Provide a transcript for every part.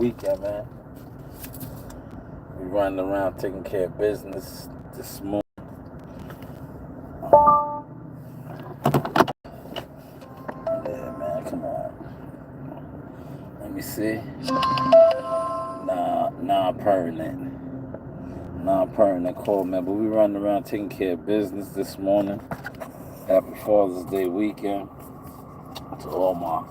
weekend, man. We running around taking care of business this morning. Yeah, man, come on. Let me see. Non-permanent call, man. But we running around taking care of business this morning. Happy Father's Day weekend to all my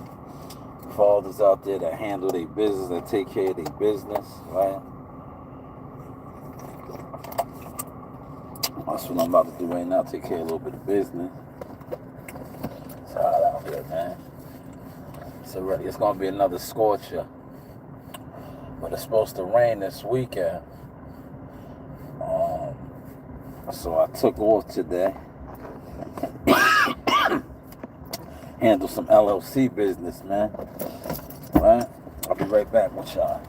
fathers out there that handle their business, that take care of their business, right? That's what I'm about to do right now, take care of a little bit of business. It's hot out here, man. So it's going to be another scorcher. But it's supposed to rain this weekend. So I took off today. Handle some LLC business, man. Right? I'll be right back with y'all.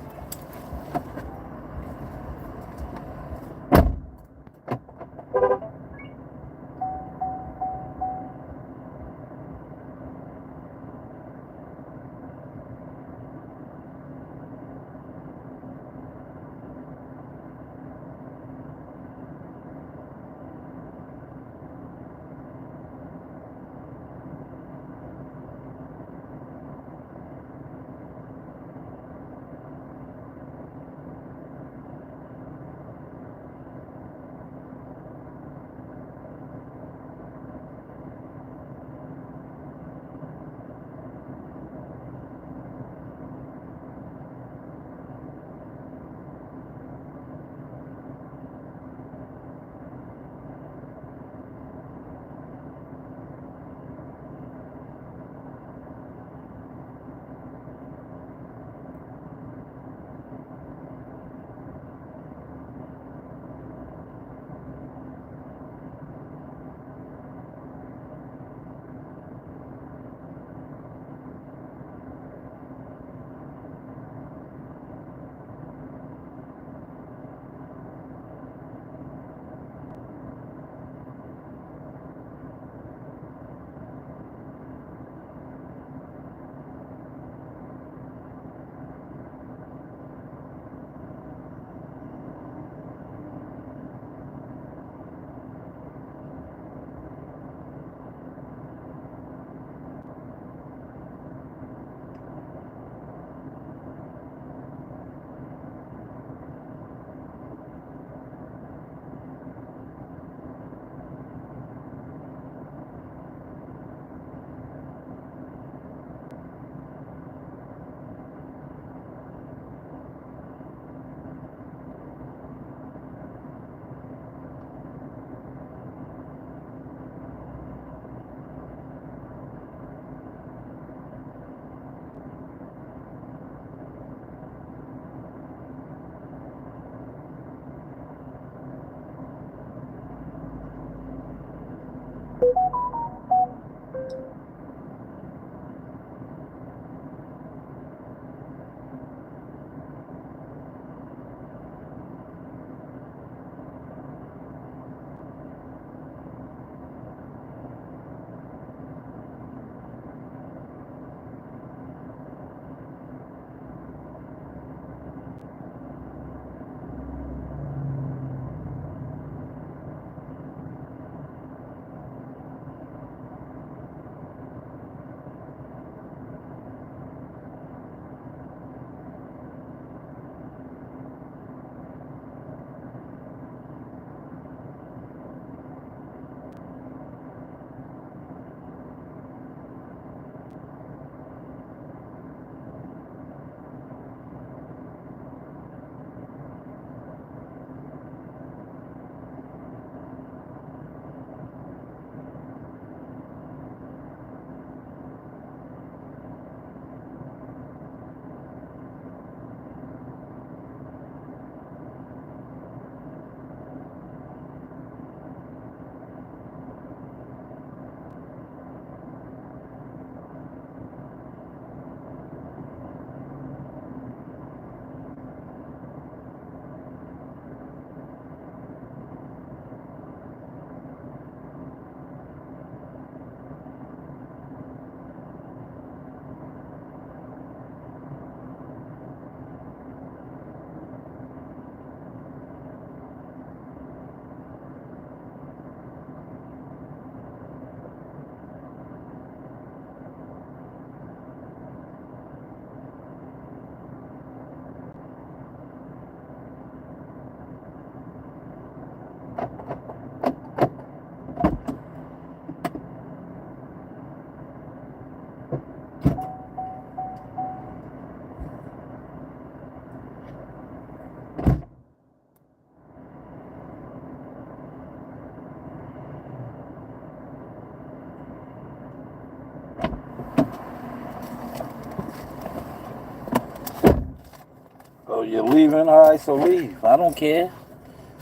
Oh, you're leaving? All right, so leave. I don't care.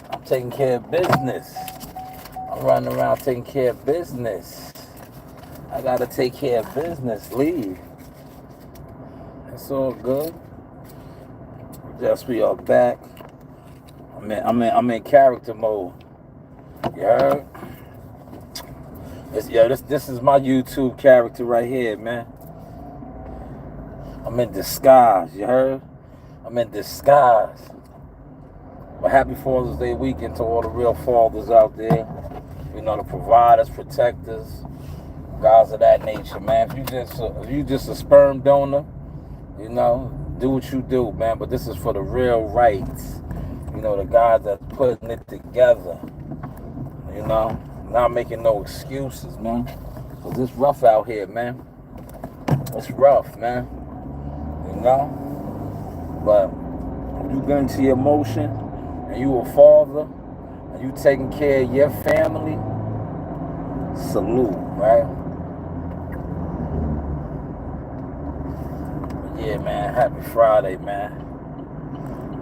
I'm taking care of business. I'm running around taking care of business. I gotta take care of business. Leave. It's all good. Yes, we are back. I'm in character mode. You heard? This is my YouTube character right here, man. I'm in disguise. You heard? I'm in disguise. But happy Father's Day weekend to all the real fathers out there. You know, the providers, protectors, guys of that nature, man. If you just a sperm donor, you know, do what you do, man. But this is for the real rights. You know, the guys that's putting it together. You know, not making no excuses, man. Cause it's rough out here, man. It's rough, man. You know? But if you get into your emotion and you a father and you taking care of your family, salute, right? But yeah, man, happy Friday, man.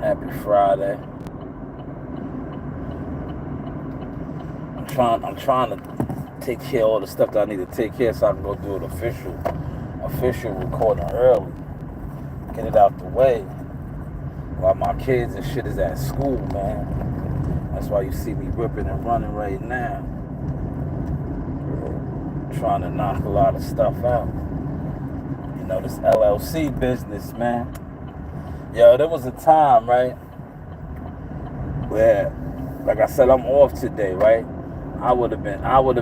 Happy Friday. I'm trying to take care of all the stuff that I need to take care of so I can go do an official recording early. Get it out the way. While my kids and shit is at school, man. That's why you see me ripping and running right now. Trying to knock a lot of stuff out. You know, this LLC business, man. Yo, there was a time, right, where, like I said, I'm off today, right? I would have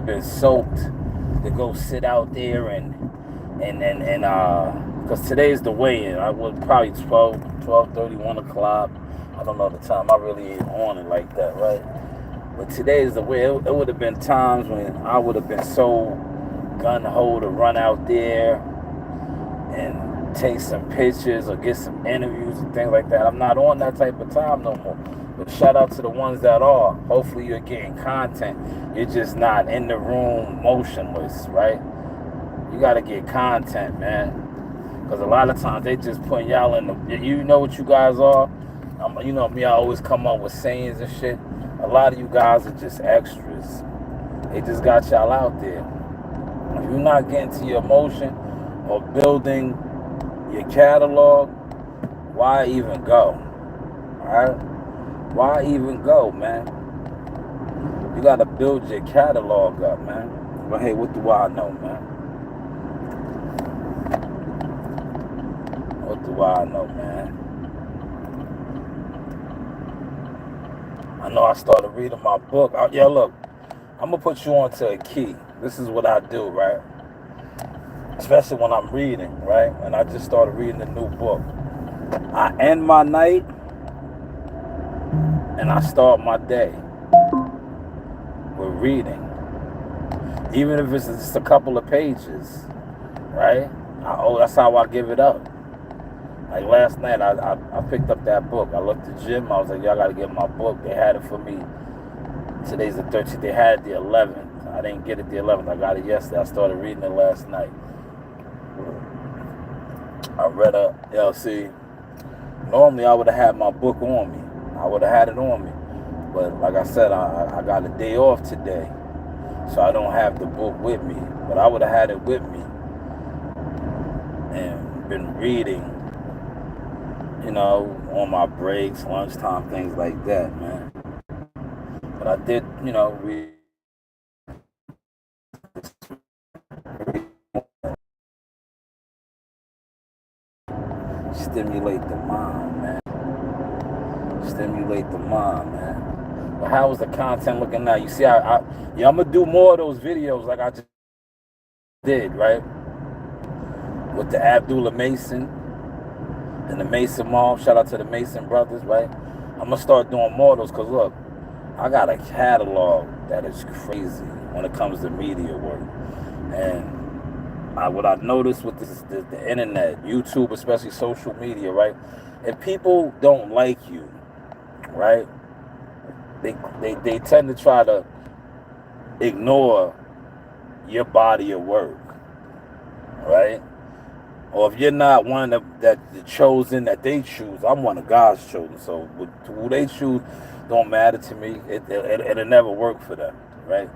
been soaked to go sit out there and because today's the weigh-in. I would probably 12:30, 1 o'clock. I don't know the time. I really ain't on it like that, right? But today's the way. It would have been times when I would have been so gun-ho to run out there and take some pictures or get some interviews and things like that. I'm not on that type of time no more. But shout out to the ones that are. Hopefully you're getting content. You're just not in the room motionless, right? You got to get content, man. Because a lot of times they just put y'all in the... You know what you guys are? You know me, I always come up with sayings and shit. A lot of you guys are just extras. They just got y'all out there. If you're not getting to your emotion or building your catalog, why even go? Alright? Why even go, man? You gotta build your catalog up, man. But hey, what do I know, man? What do I know, man? I know I started reading my book. Yeah, look, I'm gonna put you on to a key. This is what I do, right? Especially when I'm reading, right? And I just started reading a new book. I end my night and I start my day with reading. Even if it's just a couple of pages, right? That's how I give it up. Like last night, I picked up that book. I left the gym. I was like, y'all got to get my book. They had it for me. Today's the 13th. They had it the 11th. I didn't get it the 11th. I got it yesterday. I started reading it last night. I read see, normally I would have had my book on me. I would have had it on me. But like I said, I got a day off today. So I don't have the book with me. But I would have had it with me and been reading, you know, on my breaks, lunchtime, things like that, man. But I did, you know, read. Stimulate the mind, man. Stimulate the mind, man. But how is the content looking now? You see, I'm gonna do more of those videos like I just did, right? With the Abdullah Mason and the Mason mom. Shout out to the Mason brothers, right? I'm gonna start doing more of those because look, I got a catalog that is crazy when it comes to media work. And what I noticed with the internet, YouTube, especially social media, right? If people don't like you, right, they tend to try to ignore your body of work, right? or if you're not one that the chosen that they choose, I'm one of God's chosen. So who they choose don't matter to me. It'll never work for them, right?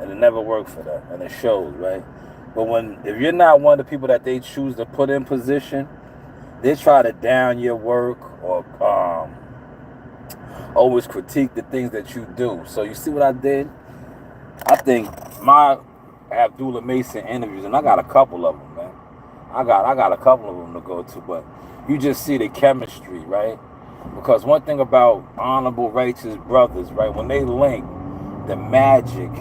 It'll never work for them, and it shows, right? But if you're not one of the people that they choose to put in position, they try to down your work or always critique the things that you do. So you see what I did? I think my Abdullah Mason interviews, and I got a couple of them, man. I got a couple of them to go to, but you just see the chemistry, right? Because one thing about honorable, righteous brothers, right? When they link, the magic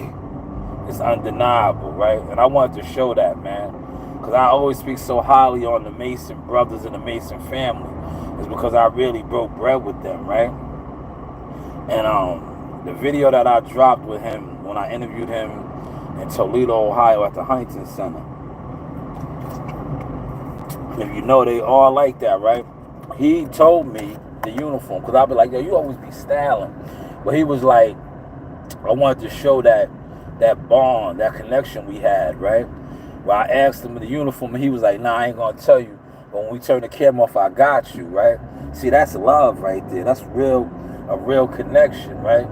is undeniable, right? And I wanted to show that, man. Because I always speak so highly on the Mason brothers and the Mason family. It's because I really broke bread with them, right? And the video that I dropped with him when I interviewed him in Toledo, Ohio at the Huntington Center. If you know, they all like that, right? He told me the uniform, because I'll be like, yo, you always be styling. But he was like, I wanted to show that bond, that connection we had, right? Where I asked him the uniform, and he was like, nah, I ain't gonna tell you. But when we turn the camera off, I got you, right? See, that's love right there. That's a real connection, right?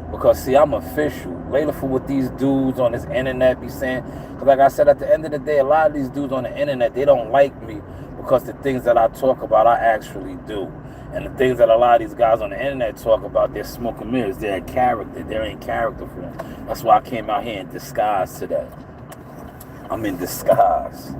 Because, see, I'm official. Later for what these dudes on this internet be saying. Because like I said, at the end of the day, a lot of these dudes on the internet, they don't like me because the things that I talk about, I actually do. And the things that a lot of these guys on the internet talk about, they're smoke and mirrors. They're in character. They're in character for them. That's why I came out here in disguise today. I'm in disguise.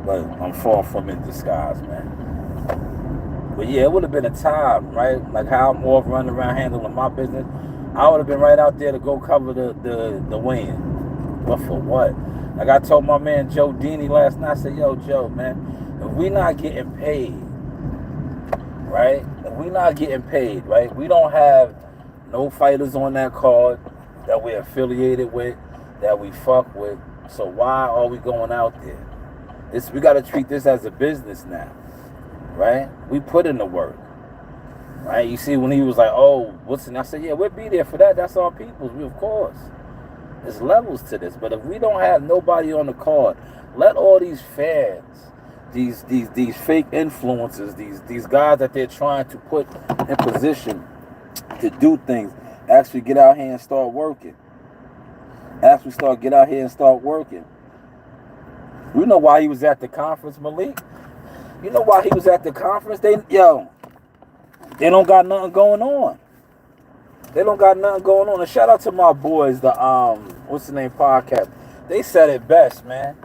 But I'm far from in disguise, man. But yeah, it would have been a time, right? Like how I'm off running around handling my business. I would have been right out there to go cover the win. But for what? Like I told my man Joe Dini last night, I said, yo, Joe, man, if we not getting paid, right? If we not getting paid, right? We don't have no fighters on that card that we're affiliated with, that we fuck with. So why are we going out there? We got to treat this as a business now, right? We put in the work. Right, you see, when he was like, "Oh, what's in?" I said, "Yeah, we'll be there for that. That's our peoples. Of course, there's levels to this. But if we don't have nobody on the card, let all these fans, these fake influencers, these guys that they're trying to put in position to do things, actually get out here and start working. Get out here and start working. You know why he was at the conference, Malik? You know why he was at the conference? They don't got nothing going on. They don't got nothing going on. And shout out to my boys, the what's the name podcast. They said it best, man.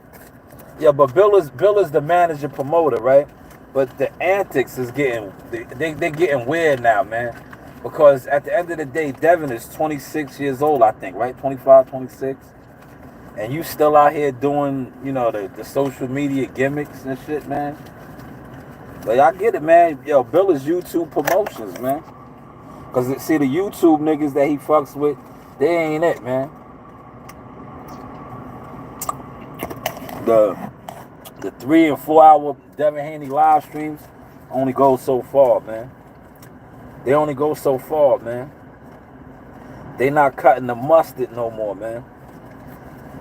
Yeah, but Bill is the manager promoter, right? But the antics is they're getting weird now, man. Because at the end of the day, Devin is 26 years old, I think, right? 25, 26. And you still out here doing, the social media gimmicks and shit, man. But I get it, man. Yo, Bill is YouTube Promotions, man. Because, see, the YouTube niggas that he fucks with, they ain't it, man. The 3 and 4 hour Devin Haney live streams only go so far, man. They only go so far, man. They not cutting the mustard no more, man.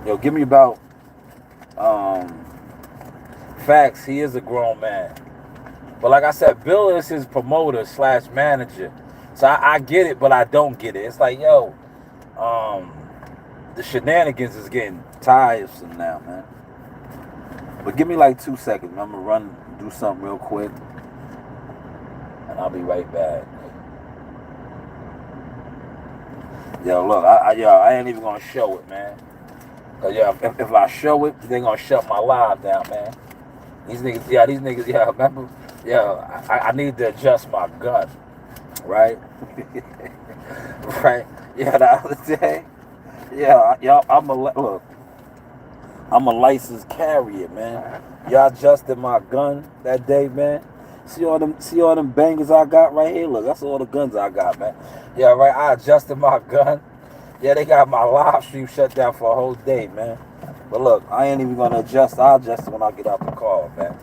Yo, give me about facts. He is a grown man. But like I said, Bill is his promoter / manager. So I get it, but I don't get it. It's like, yo, the shenanigans is getting tiresome now, man. But give me like 2 seconds. I'm going to do something real quick. And I'll be right back. Yo, look, I ain't even going to show it, man. Because, if I show it, they're going to shut my live down, man. These niggas, remember? I need to adjust my gun, right? Right? Yeah, the other day, I'm a licensed carrier, man. Y'all adjusted my gun that day, man. See all them bangers I got right here? Look, that's all the guns I got, man. Yeah, right, I adjusted my gun. Yeah, they got my live stream shut down for a whole day, man. But look, I ain't even gonna adjust. I'll adjust it when I get out the car, man.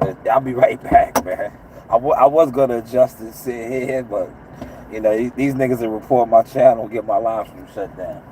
But I'll be right back, man. I was gonna adjust it, sit here, but these niggas will report my channel and get my live stream shut down.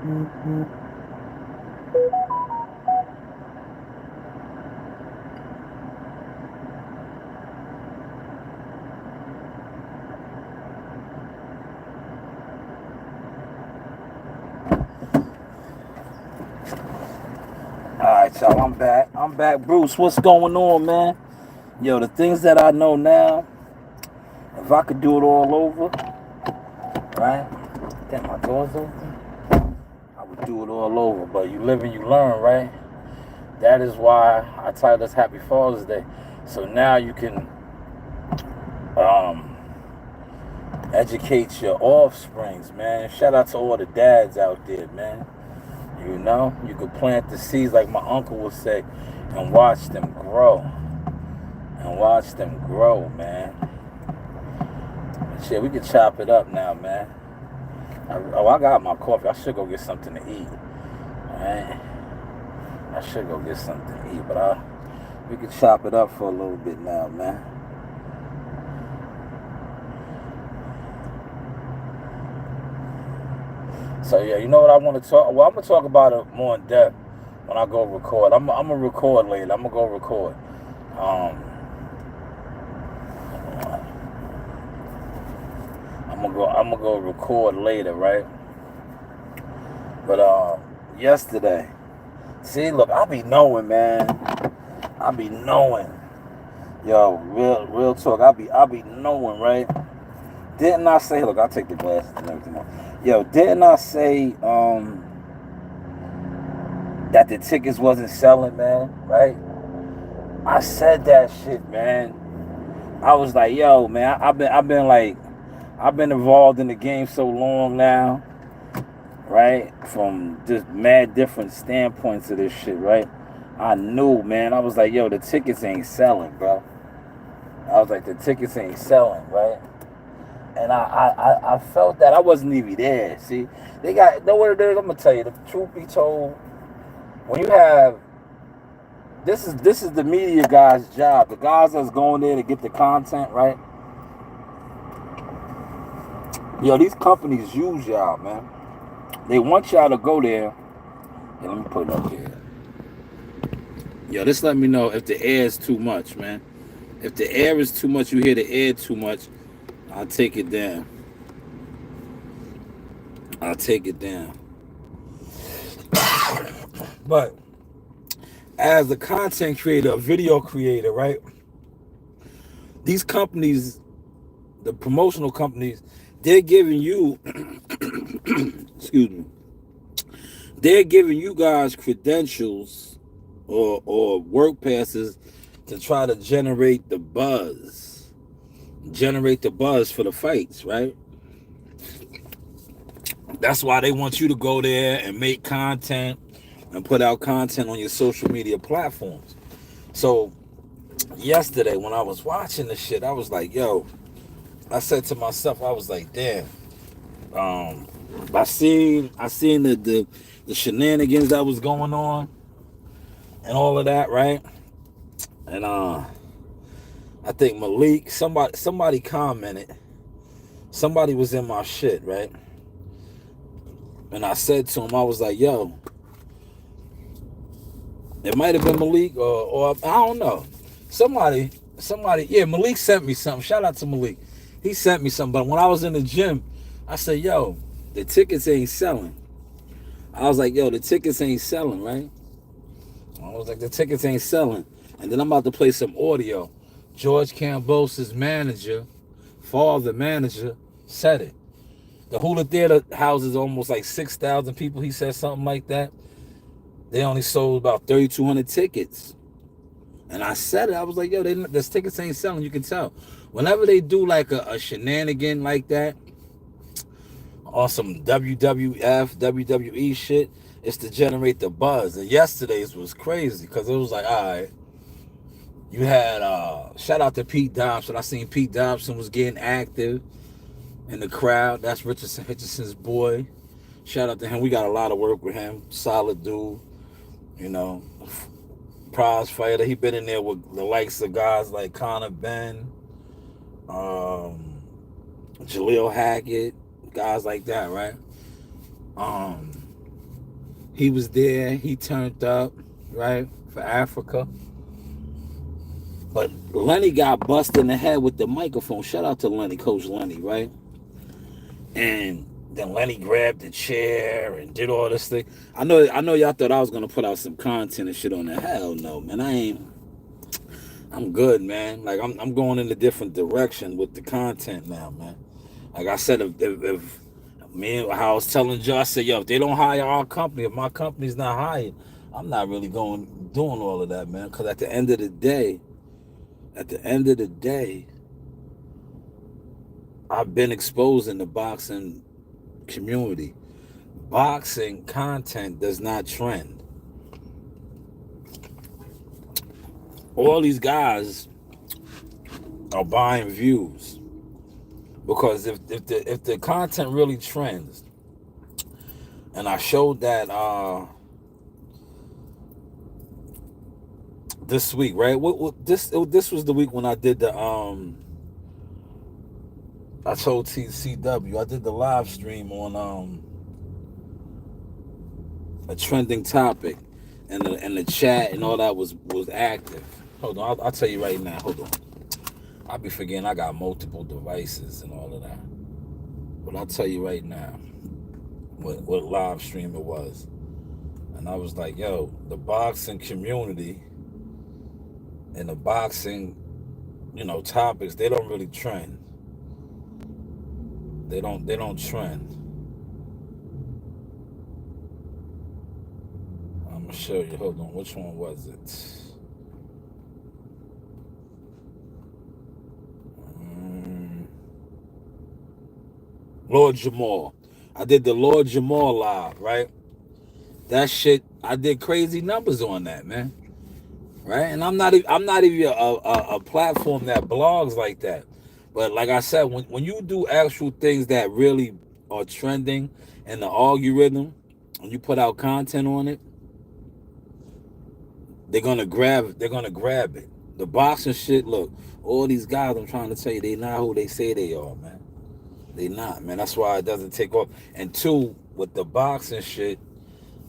Alright, y'all, I'm back. I'm back. Bruce, what's going on, man? Yo, the things that I know now, if I could do it all over, right? Damn, my door's open. I would do it all over, but you live and you learn, right? That is why I titled this Happy Father's Day. So now you can educate your offsprings, man. Shout out to all the dads out there, man. You know, you could plant the seeds like my uncle would say and watch them grow. And watch them grow, man. Shit, we can chop it up now, man. I got my coffee. I should go get something to eat. Alright? I should go get something to eat, but we can chop it up for a little bit now, man. So yeah, you know what I want to talk? Well, I'm gonna talk about it more in depth when I go record. I'm gonna record later. I'm gonna go record. I'm gonna go record later, right? But yesterday, see, look, I be knowing, man. I be knowing. Yo, real talk. I be knowing, right? Didn't I say? Look, I'll take the glasses and everything off. Yo, didn't I say that the tickets wasn't selling, man? Right? I said that shit, man. I was like, yo, man, I've been involved in the game so long now, right? From just mad different standpoints of this shit, right? I knew, man. I was like, yo, the tickets ain't selling, bro. I was like, the tickets ain't selling, right? And I felt that. I wasn't even there. See, they got, know what it is? I'm gonna tell you, the truth be told, when you have, this is the media guys' job. The guys that's going there to get the content, right? Yo, these companies use y'all, man. They want y'all to go there. Hey, let me put it up here. Yo, this let me know if the air is too much, man. If the air is too much, you hear the air too much, I'll take it down. I'll take it down. But as a content creator, a video creator, right? These companies, the promotional companies, they're giving you, excuse me, they're giving you guys credentials or work passes to try to generate the buzz for the fights, right? That's why they want you to go there and make content and put out content on your social media platforms. So yesterday when I was watching this shit, I was like, yo, I said to myself, I was like, damn. I seen the shenanigans that was going on and all of that, right? And I think Malik, somebody commented, somebody was in my shit, right? And I said to him, I was like, yo, it might have been Malik or I don't know. Somebody, yeah, Malik sent me something. Shout out to Malik. He sent me something. But when I was in the gym, I said, yo, the tickets ain't selling. I was like, yo, the tickets ain't selling, right? I was like, the tickets ain't selling. And then I'm about to play some audio. George Kambosos' manager, father manager, said it. The Hula Theater houses almost like 6,000 people. He said something like that. They only sold about 3,200 tickets. And I said it. I was like, yo, this tickets ain't selling. You can tell. Whenever they do like a shenanigan like that, or some WWF, WWE shit, it's to generate the buzz. And yesterday's was crazy because it was like, all right, you had, shout out to Pete Dobson. I seen Pete Dobson was getting active in the crowd. That's Richardson's boy. Shout out to him. We got a lot of work with him. Solid dude. You know, prize fighter. He been in there with the likes of guys like Conor Benn, Jaleel Hackett, guys like that, right? He was there. He turned up, right, for Africa. But Lenny got busted in the head with the microphone. Shout out to Lenny, Coach Lenny, right? And then Lenny grabbed the chair and did all this thing. I know y'all thought I was gonna put out some content and shit on that. Hell no, man. I ain't. I'm good, man. Like I'm going in a different direction with the content now, man. Like I said, if me and how I was telling Joe, I said, yo, if they don't hire our company, if my company's not hired, I'm not really doing all of that, man. Because at the end of the day, I've been exposed in the boxing community. Boxing content does not trend. All these guys are buying views because if the content really trends, and I showed that this week, right? This was the week when I did the I told TCW I did the live stream on a trending topic, and the chat and all that was active. Hold on, I'll tell you right now. Hold on, I'll be forgetting I got multiple devices and all of that, but I'll tell you right now what live stream it was, and I was like, yo, the boxing community and the boxing, topics, they don't really trend. They don't trend. I'm gonna show you. Hold on, which one was it? Lord Jamal. I did the Lord Jamal live, right? That shit, I did crazy numbers on that, man. Right? And I'm not even a platform that blogs like that. But like I said, when you do actual things that really are trending in the algorithm, and you put out content on it, they're gonna grab it. The boxing shit, look, all these guys, I'm trying to tell you, they not who they say they are, man. They not, man. That's why it doesn't take off. And two, with the boxing shit,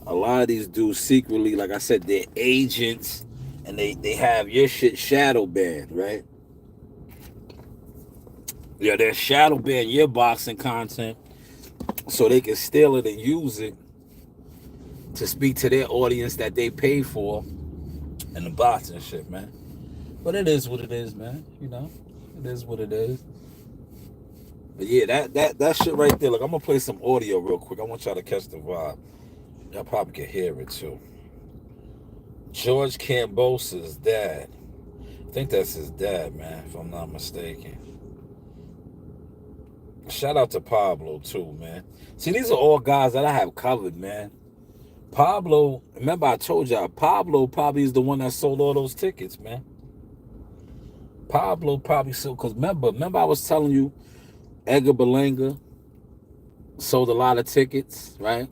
a lot of these dudes secretly, like I said, they're agents, and they have your shit shadow banned, right? Yeah, they're shadow ban your boxing content so they can steal it and use it to speak to their audience that they pay for and the boxing shit, man. But it is what it is, man. It is what it is. But yeah, that shit right there. Look, I'm gonna play some audio real quick. I want y'all to catch the vibe. Y'all probably can hear it too. George Kambosa's dad. I think that's his dad, man, if I'm not mistaken. Shout out to Pablo too, man. See, these are all guys that I have covered, man. Pablo, remember I told y'all, Pablo probably is the one that sold all those tickets, man. Pablo probably sold, because remember I was telling you, Edgar Berlanga sold a lot of tickets, right?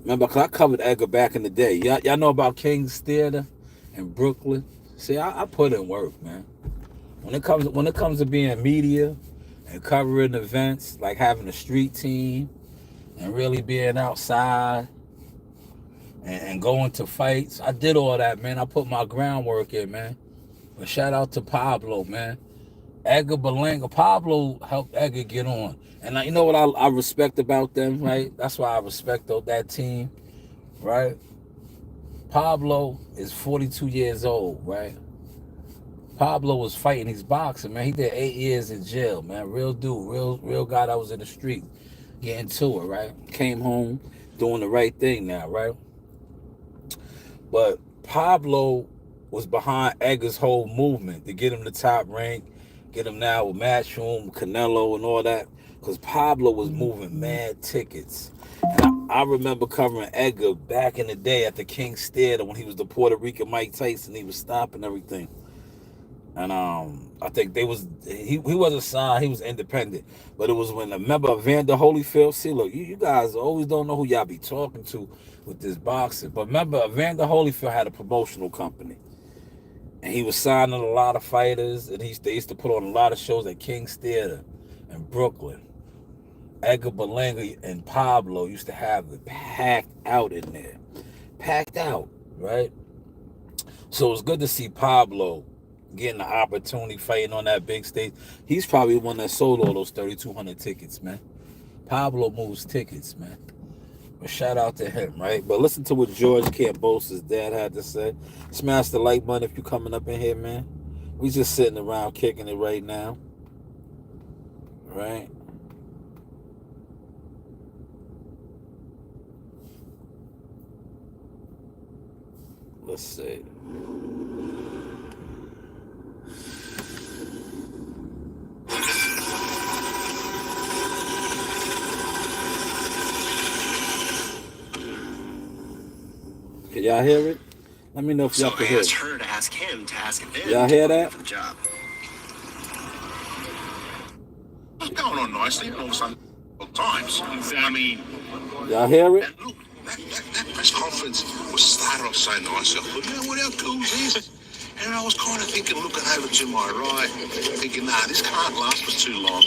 Remember, because I covered Edgar back in the day. Y'all know about King's Theater in Brooklyn? See, I put in work, man. When it comes to being media and covering events, like having a street team and really being outside and going to fights, I did all that, man. I put my groundwork in, man. But shout out to Pablo, man. Edgar Berlanga. Pablo helped Edgar get on. And you know what I respect about them, right? That's why I respect that team, right? Pablo is 42 years old, right? Pablo was fighting. He's boxing, man. He did 8 years in jail, man. Real dude, real guy that was in the street getting to it, right? Came home doing the right thing now, right? But Pablo was behind Edgar's whole movement to get him the top rank, get him now with Matchroom, Canelo, and all that. Because Pablo was moving mad tickets. And I remember covering Edgar back in the day at the King's Theater when he was the Puerto Rican Mike Tyson. He was stopping everything. And I think he wasn't signed, he was independent. But it was when a member of Evander Holyfield, see, look, you guys always don't know who y'all be talking to with this boxing. But remember, Evander Holyfield had a promotional company. And he was signing a lot of fighters, and they used to put on a lot of shows at King's Theater in Brooklyn. Edgar Berlanga and Pablo used to have it packed out in there. Packed out, right? So it's good to see Pablo getting the opportunity fighting on that big stage. He's probably the one that sold all those 3,200 tickets, man. Pablo moves tickets, man. But shout out to him, right? But listen to what George Kambosos' dad had to say. Smash the like button if you're coming up in here, man. We just sitting around kicking it right now. Right? Let's see. Can y'all hear it? Let me know if y'all can hear it. So I asked her to ask him to ask Ben. Y'all hear that? For the job. It's going on nicely, and all of a sudden, times. I mean, y'all hear it? and look, that press conference was started off so nicely. I thought, you know what, how cool is this? And I was kind of thinking, looking over to my right, thinking, nah, this can't last for too long.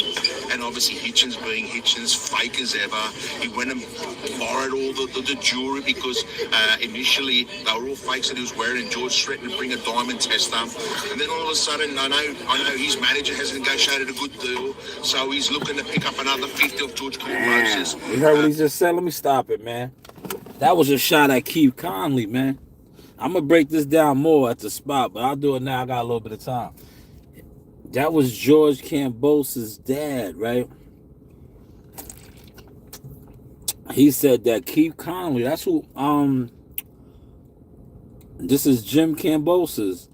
And obviously Hitchens being Hitchens, fake as ever. He went and borrowed all the jewelry because initially they were all fakes that he was wearing, and George threatened to bring a diamond tester. And then all of a sudden, I know his manager has negotiated a good deal, so he's looking to pick up another 50 of George Kambosos. You heard what he just said? Let me stop it, man. That was a shot at Keith Conley, man. I'm going to break this down more at the spot, but I'll do it now. I got a little bit of time. That was George Kambosos' dad, right? He said that Keith Conley, that's who, this is Jim Kambosos.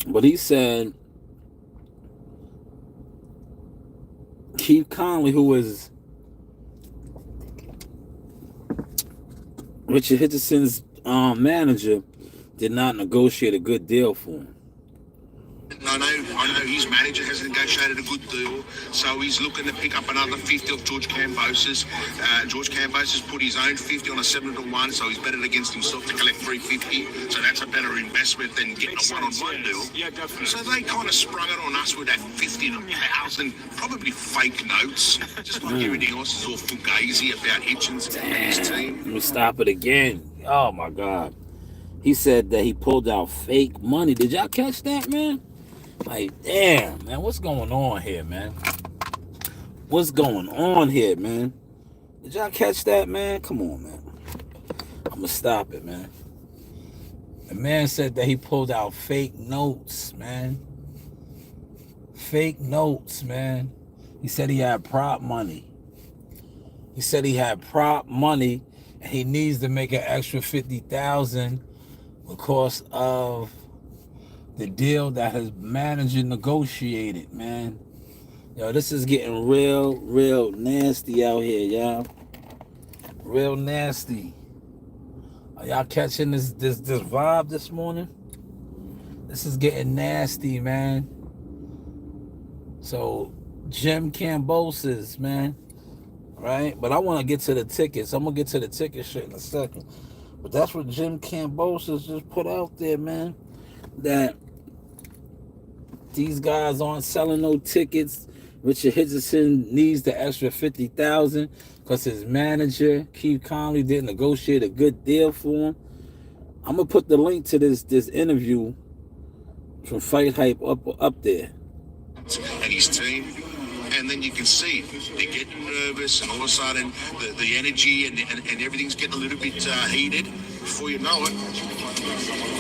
But he said Keith Conley, who was Richard Hitcherson's manager, did not negotiate a good deal for him. I know his manager has negotiated a good deal, so he's looking to pick up another 50 of George Kambosos. George Kambosos put his own 50 on a 7-to-1, so he's betted against himself to collect 350. So that's a better investment than getting a one-on-one deal. Yeah, definitely. So they kind of sprung it on us with that 50,000, probably fake notes. Just like everything else is all fugazi about Hitchens and his team. Let me stop it again. Oh my God. He said that he pulled out fake money. Did y'all catch that, man? Like, damn, man, what's going on here, man? What's going on here, man? Did y'all catch that, man? Come on, man. I'm going to stop it, man. The man said that he pulled out fake notes, man. Fake notes, man. He said he had prop money. He said he had prop money, and he needs to make an extra $50,000 because of the deal that his manager negotiated, man. Yo, this is getting real nasty out here, y'all. Real nasty. Are y'all catching this vibe this morning? This is getting nasty, man. So, Jim Kambosos, man. Right? But I want to get to the tickets. I'm going to get to the ticket shit in a second. But that's what Jim Kambosos just put out there, man. That these guys aren't selling no tickets. Richard Hitcherson needs the extra $50,000 because his manager, Keith Conley, didn't negotiate a good deal for him. I'm going to put the link to this interview from Fight Hype up there. And his team. And then you can see they're getting nervous, and all of a sudden the energy and everything's getting a little bit heated. Before you know it,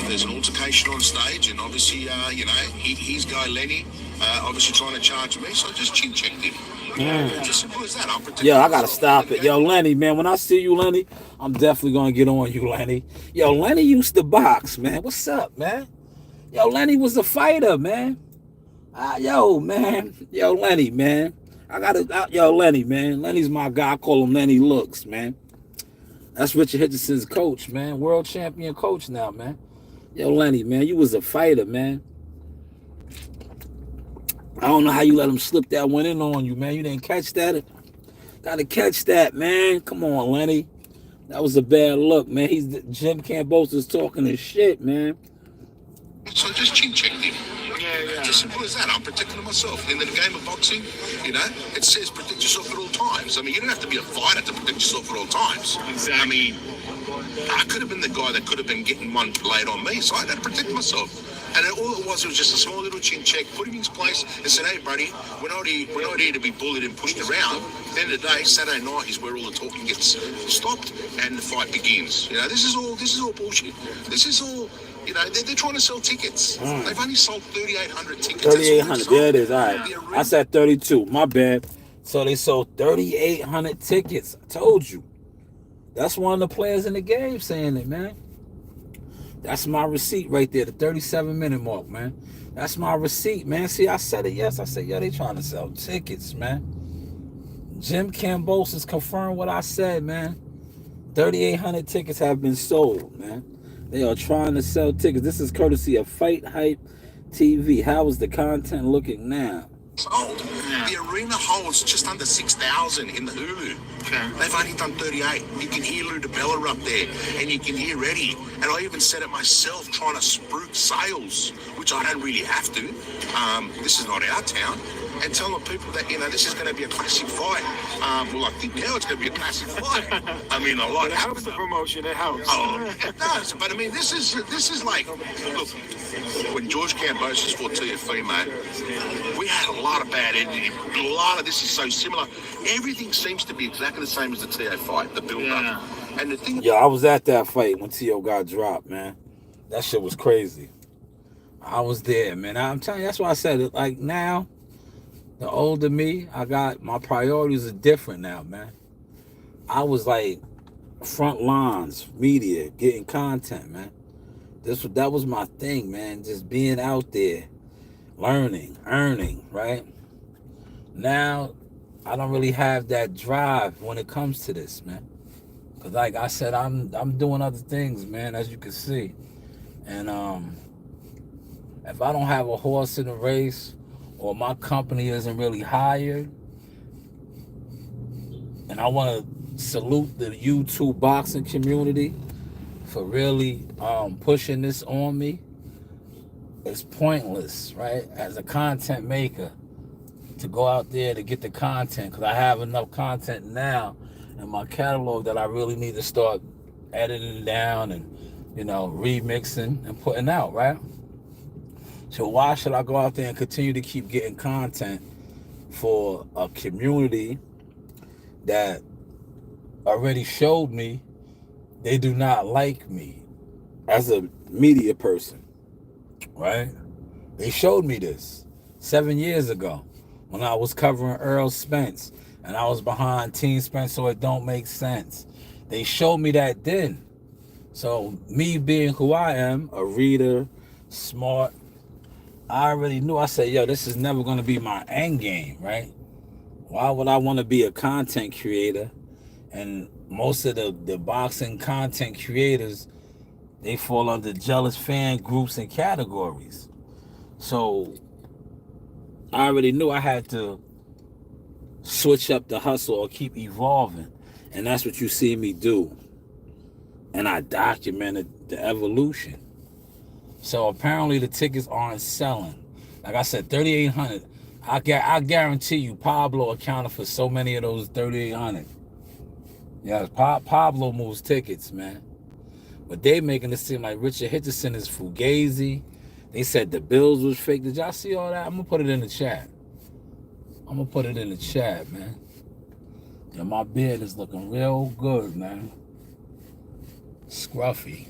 there's an altercation on stage, and obviously, his guy Lenny, obviously trying to charge me, so I just chin-checked him. It's as simple as that. Yo, I gotta stop it. Yo, Lenny, man, when I see you, Lenny, I'm definitely gonna get on you, Lenny. Yo, Lenny used to box, man. What's up, man? Yo, Lenny was a fighter, man. Yo, man. Yo, Lenny, man. Yo, Lenny, man. Lenny's my guy. I call him Lenny Looks, man. That's Richard Hitcherson's coach, man. World champion coach now, man. Yo, Lenny, man. You was a fighter, man. I don't know how you let him slip that one in on you, man. You didn't catch that? Gotta catch that, man. Come on, Lenny. That was a bad look, man. Jim Kambosos talking his shit, man. So just chin-checked him. Yeah. as simple as that. I'm protecting myself. In the game of boxing, you know, it says protect yourself at all times. I mean, you don't have to be a fighter to protect yourself at all times. Exactly. I mean, I could have been the guy that could have been getting one laid on me, so I had to protect myself. And all it was just a small little chin check, put him in his place, and said, "Hey, buddy, we're not here to be bullied and pushed around. At the end of the day, Saturday night is where all the talking gets stopped and the fight begins. You know, this is all bullshit. This is all." You know, they're trying to sell tickets. They've only sold 3,800 tickets. 3,800. There it is. All right. I said 32. My bad. So they sold 3,800 tickets. I told you. That's one of the players in the game saying it, man. That's my receipt right there, the 37-minute mark, man. That's my receipt, man. See, I said it, yes. I said, yeah, they trying to sell tickets, man. Jim Kambosos confirmed what I said, man. 3,800 tickets have been sold, man. They are trying to sell tickets. This is courtesy of Fight Hype TV. How is the content looking now? Sold. The arena holds just under 6,000 in the Hulu. Okay. They've only done 38. You can hear Lou DiBella up there, and you can hear Eddie. And I even said it myself, trying to spruik sales, which I don't really have to. This is not our town. And telling the people that, you know, this is going to be a classic fight. Well, I think now it's going to be a classic fight. I mean, a lot It helps happens. the promotion. It helps. Oh, it does. But I mean, this is like, look, when George Kambosos fought TFE, mate, we had a lot of bad editing. A lot of this is so similar. Everything seems to be exactly the same as the TO fight, the build-up. And the thing. Yeah, I was at that fight when T.O. got dropped, man. That shit was crazy. I was there, man. I'm telling you, that's why I said it. Like now, the older me, I got my priorities are different now, man. I was like front lines, media, getting content, man. That was my thing, man. Just being out there, learning, earning, right? Now, I don't really have that drive when it comes to this, man. Cause like I said, I'm doing other things, man, as you can see. And if I don't have a horse in the race, or my company isn't really hired, and I want to salute the YouTube boxing community for really pushing this on me, it's pointless, right? As a content maker, to go out there to get the content, because I have enough content now in my catalog that I really need to start editing down and, you know, remixing and putting out, right? So why should I go out there and continue to keep getting content for a community that already showed me they do not like me as a media person, right? They showed me this 7 years ago when I was covering Earl Spence and I was behind Team Spence, so it don't make sense. They showed me that then. So me being who I am, a reader, smart, I already knew. I said, yo, this is never going to be my end game, right? Why would I want to be a content creator? And most of the boxing content creators, they fall under jealous fan groups and categories. So I already knew I had to switch up the hustle or keep evolving. And that's what you see me do. And I documented the evolution. So apparently the tickets aren't selling. Like I said, 3,800. I guarantee you Pablo accounted for so many of those 3,800. Yeah, Pablo moves tickets, man. But they making it seem like Richard Hitchison is fugazi. They said the bills was fake. Did y'all see all that? I'm going to put it in the chat. Man. Yeah, my beard is looking real good, man. Scruffy.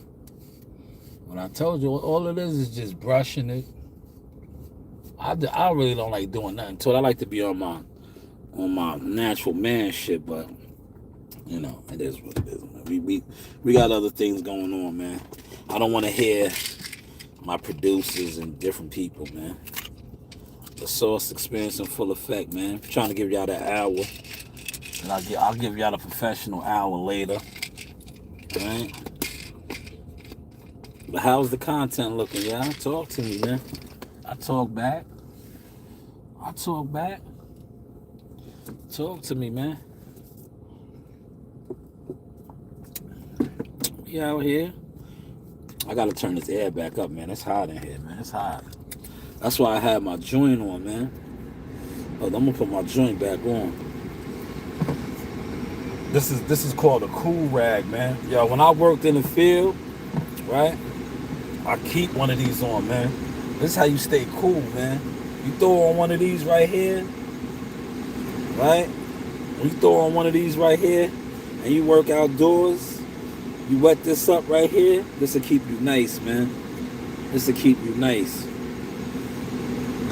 When I told you, all it is just brushing it. I really don't like doing nothing to it. I like to be on my natural man shit, but you know, it is what it is, man. We got other things going on, man. I don't want to hear my producers and different people, man. The Source Experience in full effect, man. I'm trying to give y'all that hour. And I'll give y'all the professional hour later. All right? But how's the content looking, y'all? Talk to me, man. I talk back. Talk to me, man. We out here. I gotta turn this air back up, man. It's hot in here, man. It's hot. That's why I had my joint on, man. Hold on, I'm gonna put my joint back on. This is called a cool rag, man. Yo, when I worked in the field, right? I keep one of these on, man. This is how you stay cool, man. You throw on one of these right here, right? When you throw on one of these right here, and you work outdoors, you wet this up right here. This will keep you nice, man. This will keep you nice.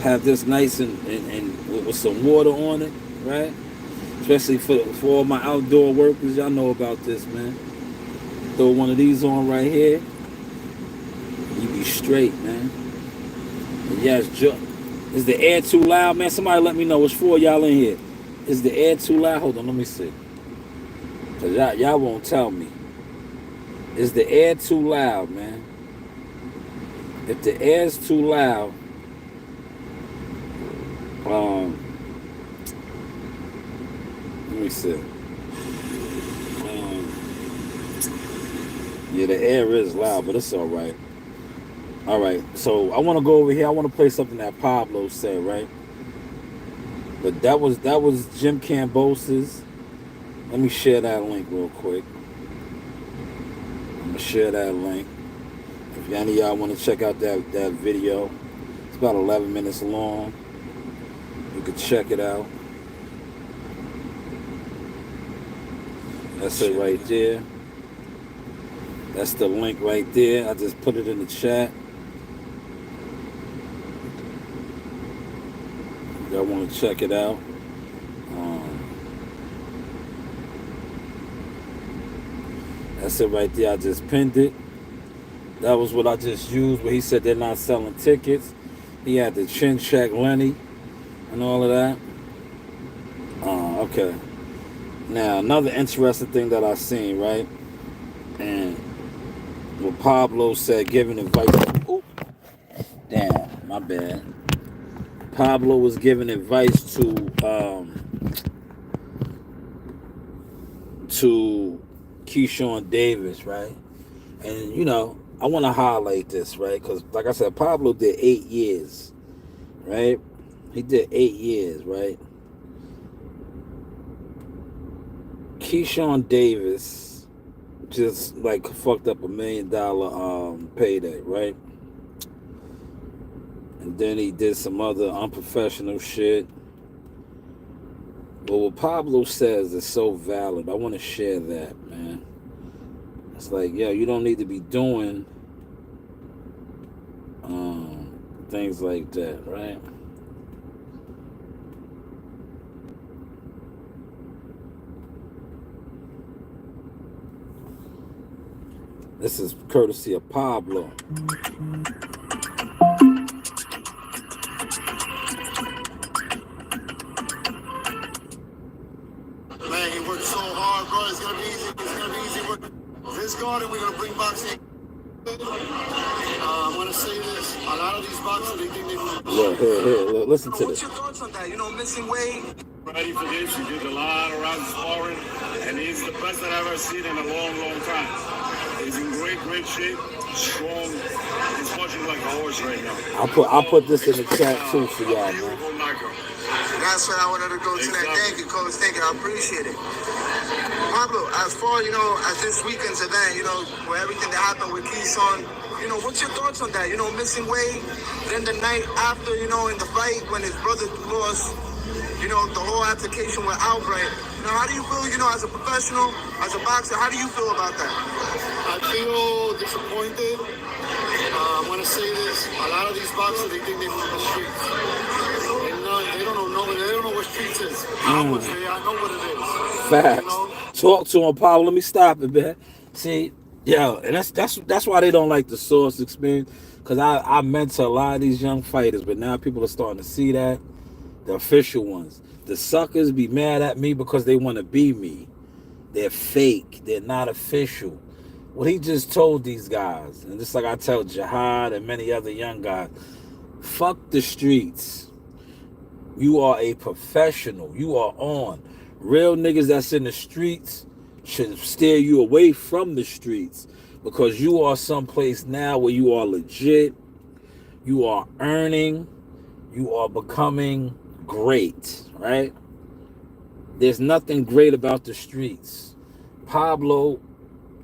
Have this nice and with some water on it, right? Especially for all my outdoor workers, y'all know about this, man. Throw one of these on right here, you be straight, man. And yes, is the air too loud, man? Somebody let me know. It's for y'all in here. Is the air too loud? Hold on, let me see. Cause y'all won't tell me. Is the air too loud, man? If the air's too loud, let me see. Yeah, the air is loud, but it's all right. All right, so I want to go over here. I want to play something that Pablo said, right? But that was Jim Cambosa's. Let me share that link real quick. I'm gonna share that link. If any of y'all want to check out that video, it's about 11 minutes long. You can check it out. That's it right there. That's the link right there. I just put it in the chat. Y'all want to check it out? That's it right there. I just pinned it. That was what I just used, where he said they're not selling tickets. He had the Chin Check Lenny and all of that. Okay. Now, another interesting thing that I seen, right? And what Pablo said, giving advice. Ooh, damn, my bad. Pablo was giving advice to Keyshawn Davis, right? And, you know, I want to highlight this, right? Because, like I said, Pablo did 8 years, right? He did 8 years, right? Keyshawn Davis just, like, fucked up $1 million payday, right? And then he did some other unprofessional shit. But what Pablo says is so valid. I want to share that, man. It's like, yo, you don't need to be doing things like that, right? This is courtesy of Pablo. Man, he worked so hard, bro. It's gonna be easy. It's gonna be easy work. This garden, we're gonna bring boxing. I'm gonna say this. A lot of these boxers, they think they want to. Look, listen to What's this. your thoughts on that? You know, missing weight. Ready for this. He did a lot of rounds of sparring, and he's the best that I've ever seen in a long, long time. He's in great shape, strong. He's punching like a horse right now. I'll put this in the chat too for y'all, man. Beautiful knockout. That's what I wanted to go to that. Thank you, Coach. Thank you. I appreciate it. Pablo, as far, you know, as this weekend's event, you know, where everything that happened with Keyshawn, you know, what's your thoughts on that? You know, missing weight, then the night after, you know, in the fight when his brother lost, you know, the whole application went outright. You know, how do you feel, you know, as a professional, as a boxer, how do you feel about that? I feel disappointed. I'm going to say this. A lot of these boxers, they think they know the streets. They don't know what streets is. I know what it is. Facts. You know? Talk to him, Pablo. Let me stop it, man. See, yo, and that's why they don't like the Source experience. Because I mentor a lot of these young fighters, but now people are starting to see that. The official ones. The suckers be mad at me because they want to be me. They're fake. They're not official. What he just told these guys, and just like I tell Jihad and many other young guys, fuck the streets. You are a professional. You are on. Real niggas that's in the streets should steer you away from the streets because you are someplace now where you are legit. You are earning. You are becoming great, right? There's nothing great about the streets. Pablo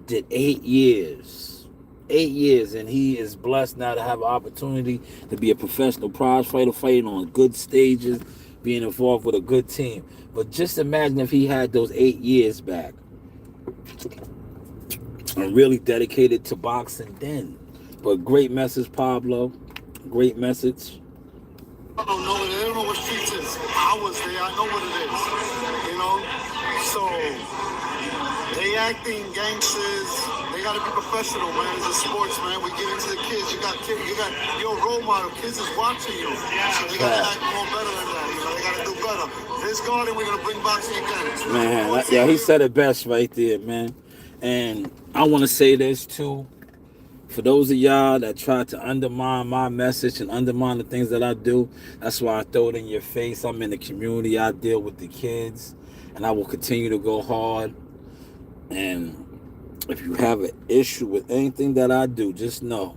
did 8 years. 8 years, and he is blessed now to have an opportunity to be a professional prize fighter, fighting on good stages, being involved with a good team. But just imagine if he had those 8 years back and really dedicated to boxing then. But great message, Pablo. Great message. I don't know. They don't know what streets is. I was there. I know what it is. You know. So they acting gangsters. They gotta be professional, man. It's a sports, man. We get into the kids. You got your role model. Kids is watching you. So they gotta act more better than that. You know, they gotta do better. This garden, we're gonna bring boxing again. Man, yeah, he said it best right there, man. And I want to say this too. For those of y'all that try to undermine my message and undermine the things that I do, that's why I throw it in your face. I'm in the community. I deal with the kids, and I will continue to go hard. And if you have an issue with anything that I do, just know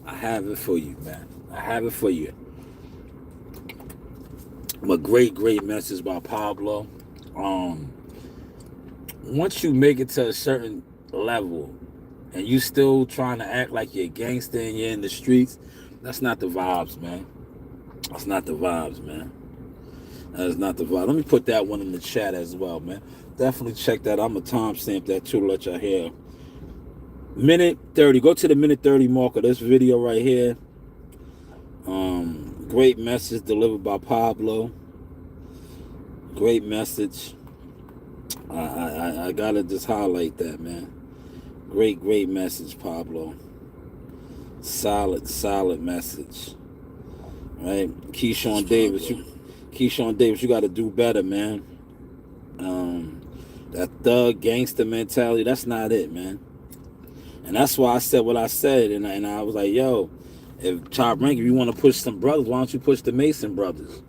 I have it for you, man. I have it for you. But great message by Pablo. Once you make it to a certain level, and you still trying to act like you're a gangster and you're in the streets, that's not the vibes, man. That's not the vibes, man. That is not the vibe. Let me put that one in the chat as well, man. Definitely check that. I'm going to timestamp that too to let y'all hear. Minute 30. Go to the minute 30 mark of this video right here. Great message delivered by Pablo. Great message. I got to just highlight that, man. Great message, Pablo. Solid message. Right? Keyshawn Davis, you got to do better, man. That thug gangster mentality, that's not it, man. And that's why I said what I said. And I was like, yo, if Top Rank, if you want to push some brothers, why don't you push the Mason brothers?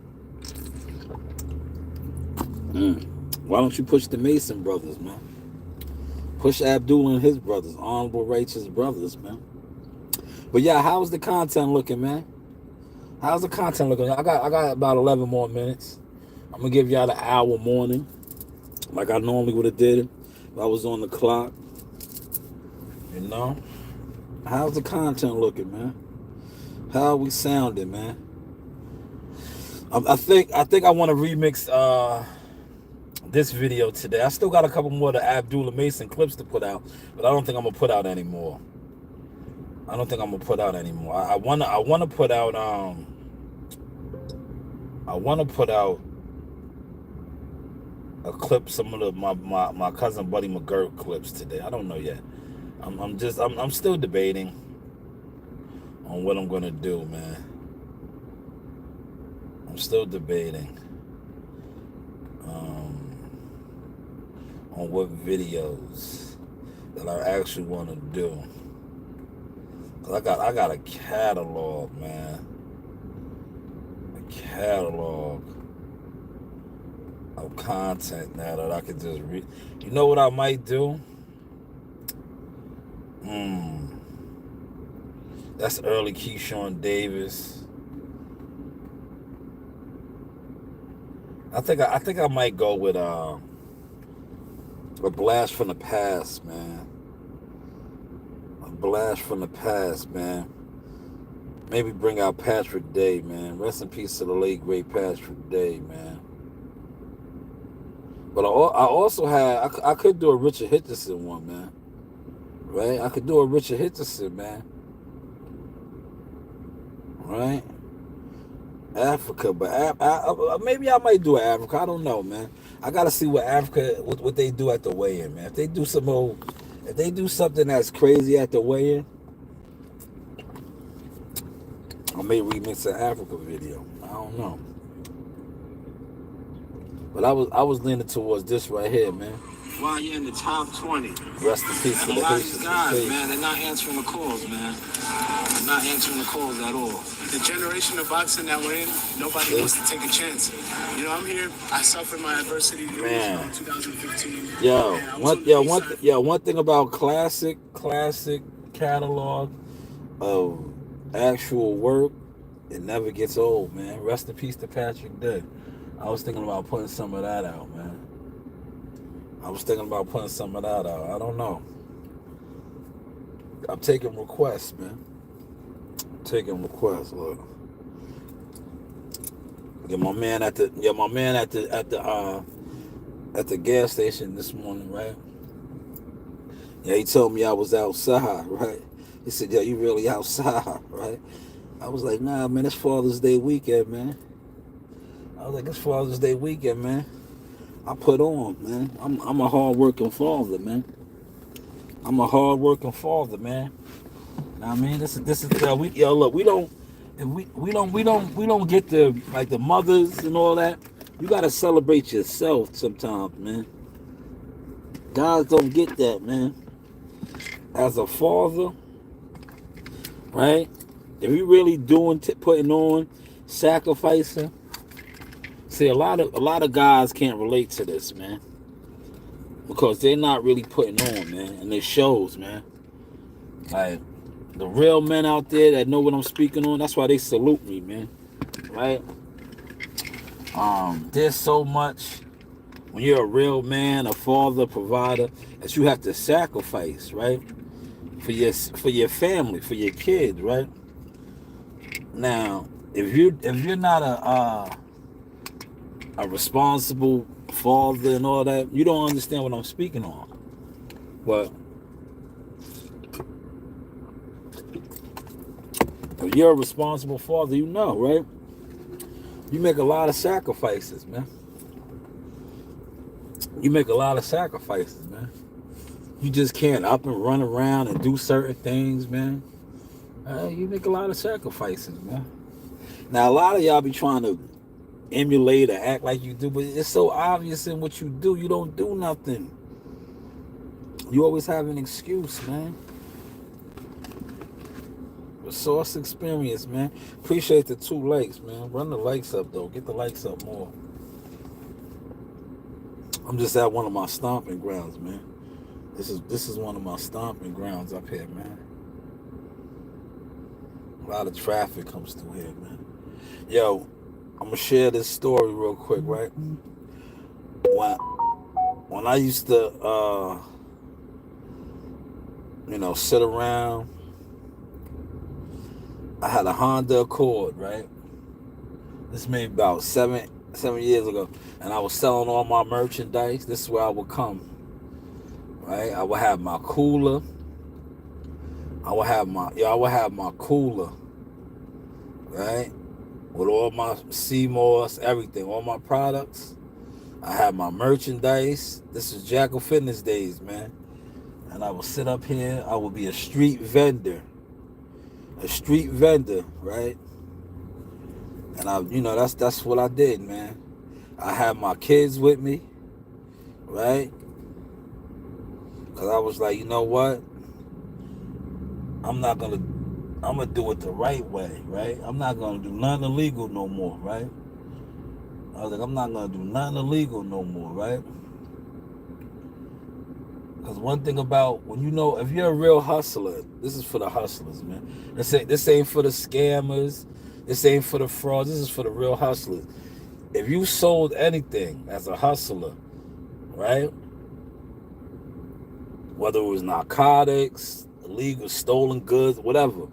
Why don't you push the Mason brothers, man? Push Abdul and his brothers, Honorable Righteous brothers, man. But yeah, how's the content looking, man? How's the content looking? I got about 11 more minutes. I'm gonna give y'all the hour morning, like I normally would have did it if I was on the clock. You know? How's the content looking, man? How are we sounding, man? I think I want to remix this video today. I still got a couple more of the Abdullah Mason clips to put out, but I don't think I'm gonna put out anymore. I wanna put out a clip, some of my cousin Buddy McGirt clips today. I don't know yet. I'm still debating on what I'm gonna do, man. I'm still debating on what videos that I actually want to do. Cause I got a catalog, man. A catalog of content now that I could just read. You know what I might do? That's early Keyshawn Davis. I think I might go with a blast from the past, man. A blast from the past, man. Maybe bring out Patrick Day, man. Rest in peace to the late great Patrick Day, man. But I also had I could do a Richard Hitchison one, man. Right? I could do a Richard Hitchison, man. Right? Africa, but maybe I might do Africa. I don't know, man. I gotta see what Africa, what they do at the weigh-in, man. If they do something that's crazy at the weigh-in, I may remix an Africa video. I don't know. But I was leaning towards this right here, man. While you're in the top 20. Rest in peace to a the lot of these Haitians. guys, man, they're not answering the calls, man. They're not answering the calls at all. The generation of boxing that we're in, nobody wants to take a chance. You know, I'm here. I suffered my adversity in 2015. One thing about classic catalog of actual work It never gets old, man. Rest in peace to Patrick Day. I was thinking about putting some of that out, man. I don't know. I'm taking requests, man. Look. Get my man at the gas station this morning, right? Yeah, he told me I was outside, right? He said, "Yeah, you really outside, right?" I was like, "Nah, man, it's Father's Day weekend, man." I put on, man. I'm a hard-working father, man. You know what I mean? This is look, we don't get the like the mothers and all that. You gotta celebrate yourself sometimes, man. Guys don't get that, man. As a father, right? If you really putting on, sacrificing. See, a lot of guys can't relate to this, man, because they're not really putting on, man, and it shows, man. Like the real men out there that know what I'm speaking on, that's why they salute me, man. Right? There's so much when you're a real man, a father, provider, that you have to sacrifice, right? For your family, for your kids, right? Now, if you're not a responsible father and all that, you don't understand what I'm speaking on. But if you're a responsible father, you know, right? You make a lot of sacrifices, man. You just can't up and run around and do certain things, man. You make a lot of sacrifices, man. Now, a lot of y'all be trying to emulate or act like you do, but it's so obvious in what you do. You don't do nothing. You always have an excuse, man. Source experience, man. Appreciate the 2 likes, man. Run the likes up, though. Get the likes up more. I'm just at one of my stomping grounds, man. This is one of my stomping grounds up here, man. A lot of traffic comes through here, man. Yo, I'm gonna share this story real quick, right? When I used to, sit around, I had a Honda Accord, right? This made about seven years ago, and I was selling all my merchandise. This is where I would come, right? I would have my cooler. I would have my cooler, right? With all my CMOS, everything, all my products. I had my merchandise. This is Jack of Fitness days, man. And I would sit up here. I would be a street vendor, right? And that's what I did, man. I had my kids with me, right? Because I was like, you know what? I'm gonna do it the right way, right? I'm not gonna do nothing illegal no more, right? I was like, I'm not gonna do nothing illegal no more, right? Because one thing about if you're a real hustler, this is for the hustlers, man. This ain't for the scammers. This ain't for the frauds. This is for the real hustlers. If you sold anything as a hustler, right? Whether it was narcotics, illegal, stolen goods, whatever,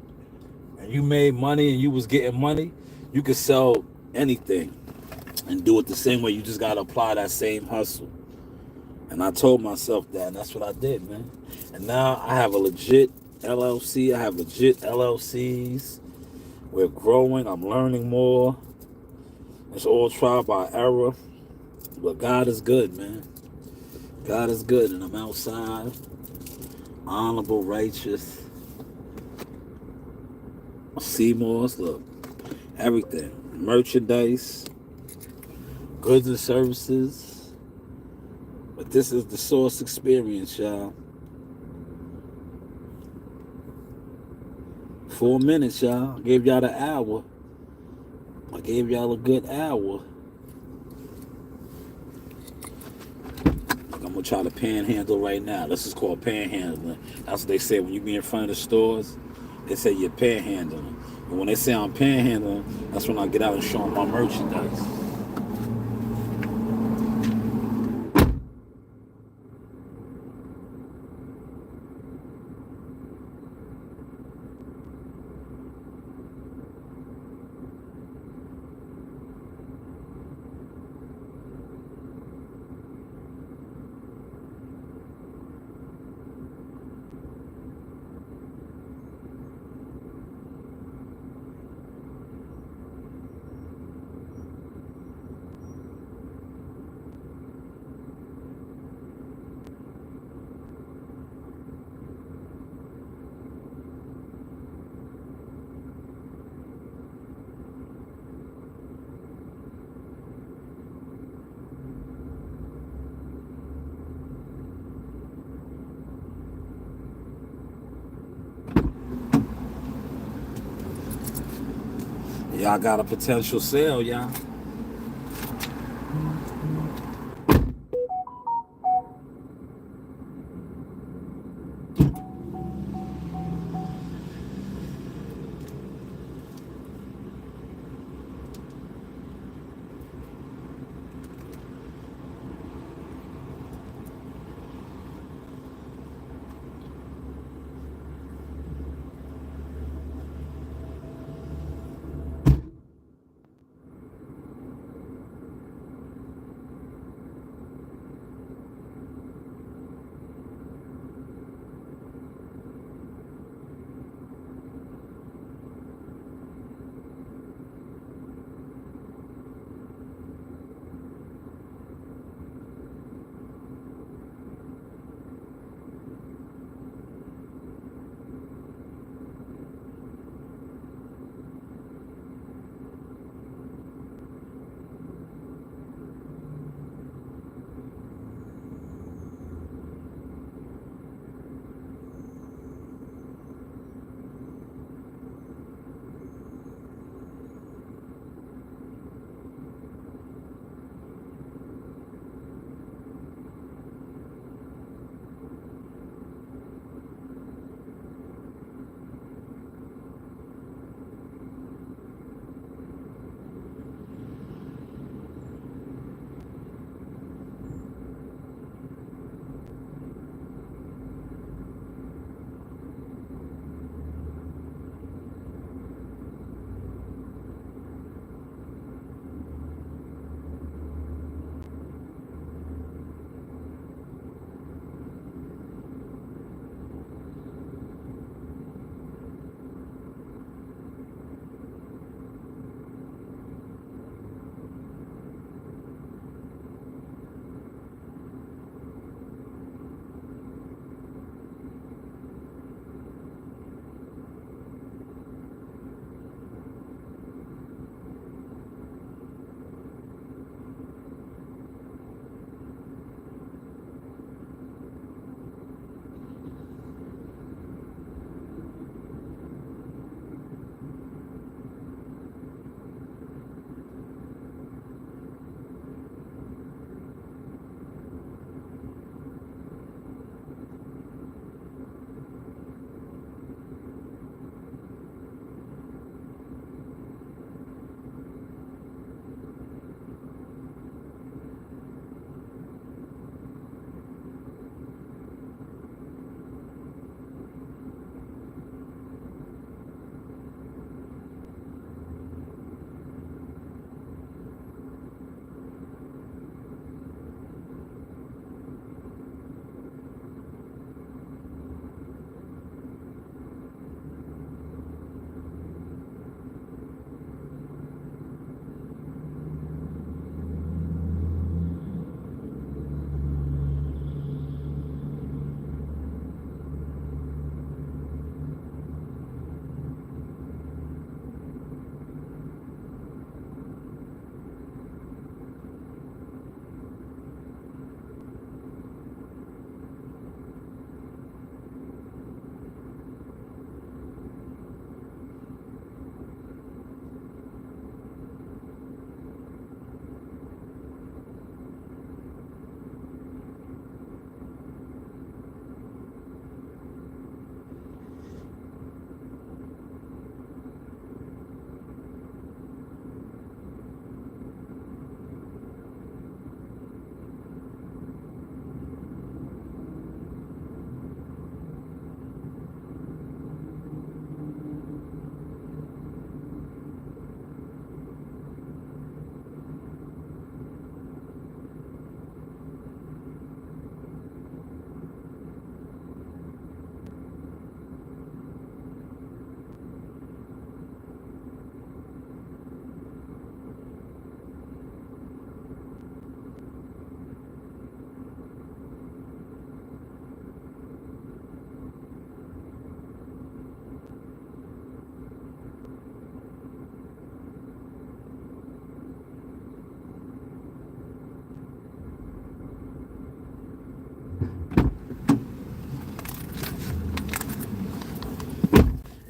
and you made money and you was getting money, you could sell anything and do it the same way. You just got to apply that same hustle. And I told myself that, and that's what I did, man. And now I have a legit LLC. I have legit LLCs. We're growing. I'm learning more. It's all trial by error. But God is good, man. God is good, and I'm outside. Honorable, righteous. CMOS, look. Everything. Merchandise. Goods and services. But this is the Source experience, y'all. 4 minutes, y'all. I gave y'all the hour. I gave y'all a good hour. I'm going to try to panhandle right now. This is called panhandling. That's what they say when you be in front of the stores. They say you're panhandling. But when they say I'm panhandling, that's when I get out and show them my merchandise. Y'all got a potential sale, y'all.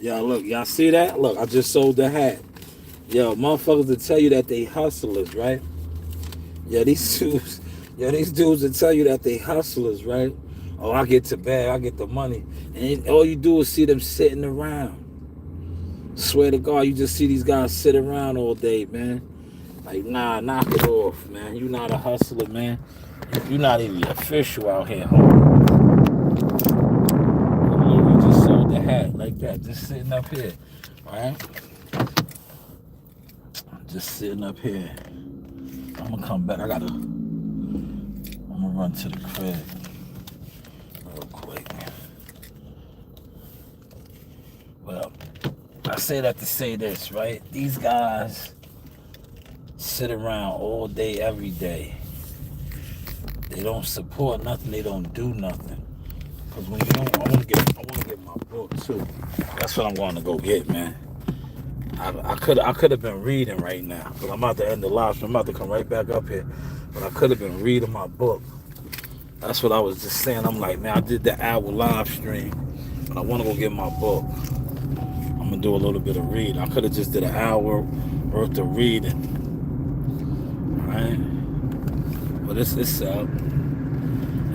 Y'all look, y'all see that? Look, I just sold the hat. Yo, motherfuckers will tell you that they hustlers, right? Yeah, these dudes will tell you that they hustlers, right? Oh, I get to bed, I get the money. And all you do is see them sitting around. Swear to God, you just see these guys sit around all day, man. Like, nah, knock it off, man. You not a hustler, man. You're not even official out here, homie. You just sold the hat like that, just sitting up here, right? Just sitting up here. I'm gonna come back. I'm gonna run to the crib real quick. Well, I say that to say this, right? These guys sit around all day, every day. They don't support nothing. They don't do nothing. Cause when you don't, I want to get my book too. That's what I'm going to go get, man. I could have been reading right now, but I'm about to end the live stream. I'm about to come right back up here, but I could have been reading my book. That's what I was just saying. I'm like, man, I did the hour live stream, but I want to go get my book. I'm gonna do a little bit of reading. I could have just did an hour worth of reading, right? But it's up.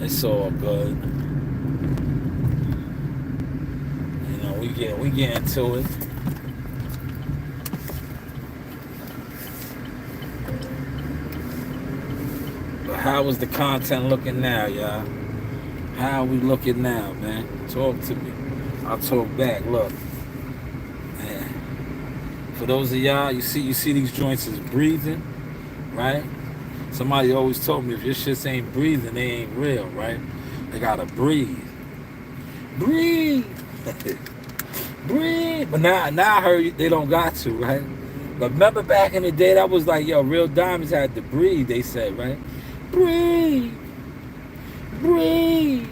It's all good. You know, we get into it. But how is the content looking now, y'all? How are we looking now, man? Talk to me. I'll talk back. Look. For those of y'all, you see these joints is breathing, right? Somebody always told me if your shits ain't breathing, they ain't real, right? They gotta breathe. Breathe. Breathe. But now I heard they don't got to, right? But remember back in the day, that was like, yo, real diamonds had to breathe, they said, right? Breathe. Breathe.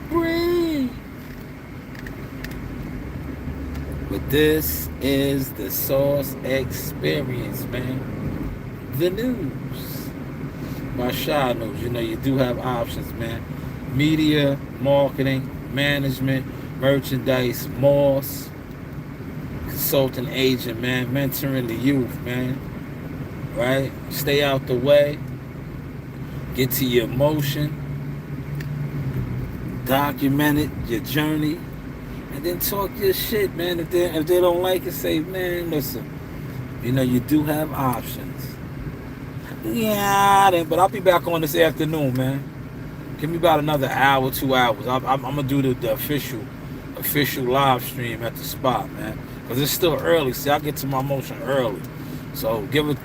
Breathe. But this is the Sauce Experience, man. The news. My Shy News. You know, you do have options, man. Media, marketing, management, merchandise, Moss, consultant agent, man. Mentoring the youth, man. Right? Stay out the way. Get to your emotion. Document it, your journey. And then talk your shit, man. If they don't like it, say, man, listen. You know, you do have options. Yeah, but I'll be back on this afternoon, man. Give me about another hour, 2 hours. I'm gonna do the official live stream at the spot, man. Cause it's still early. See, I get to my motion early. So give it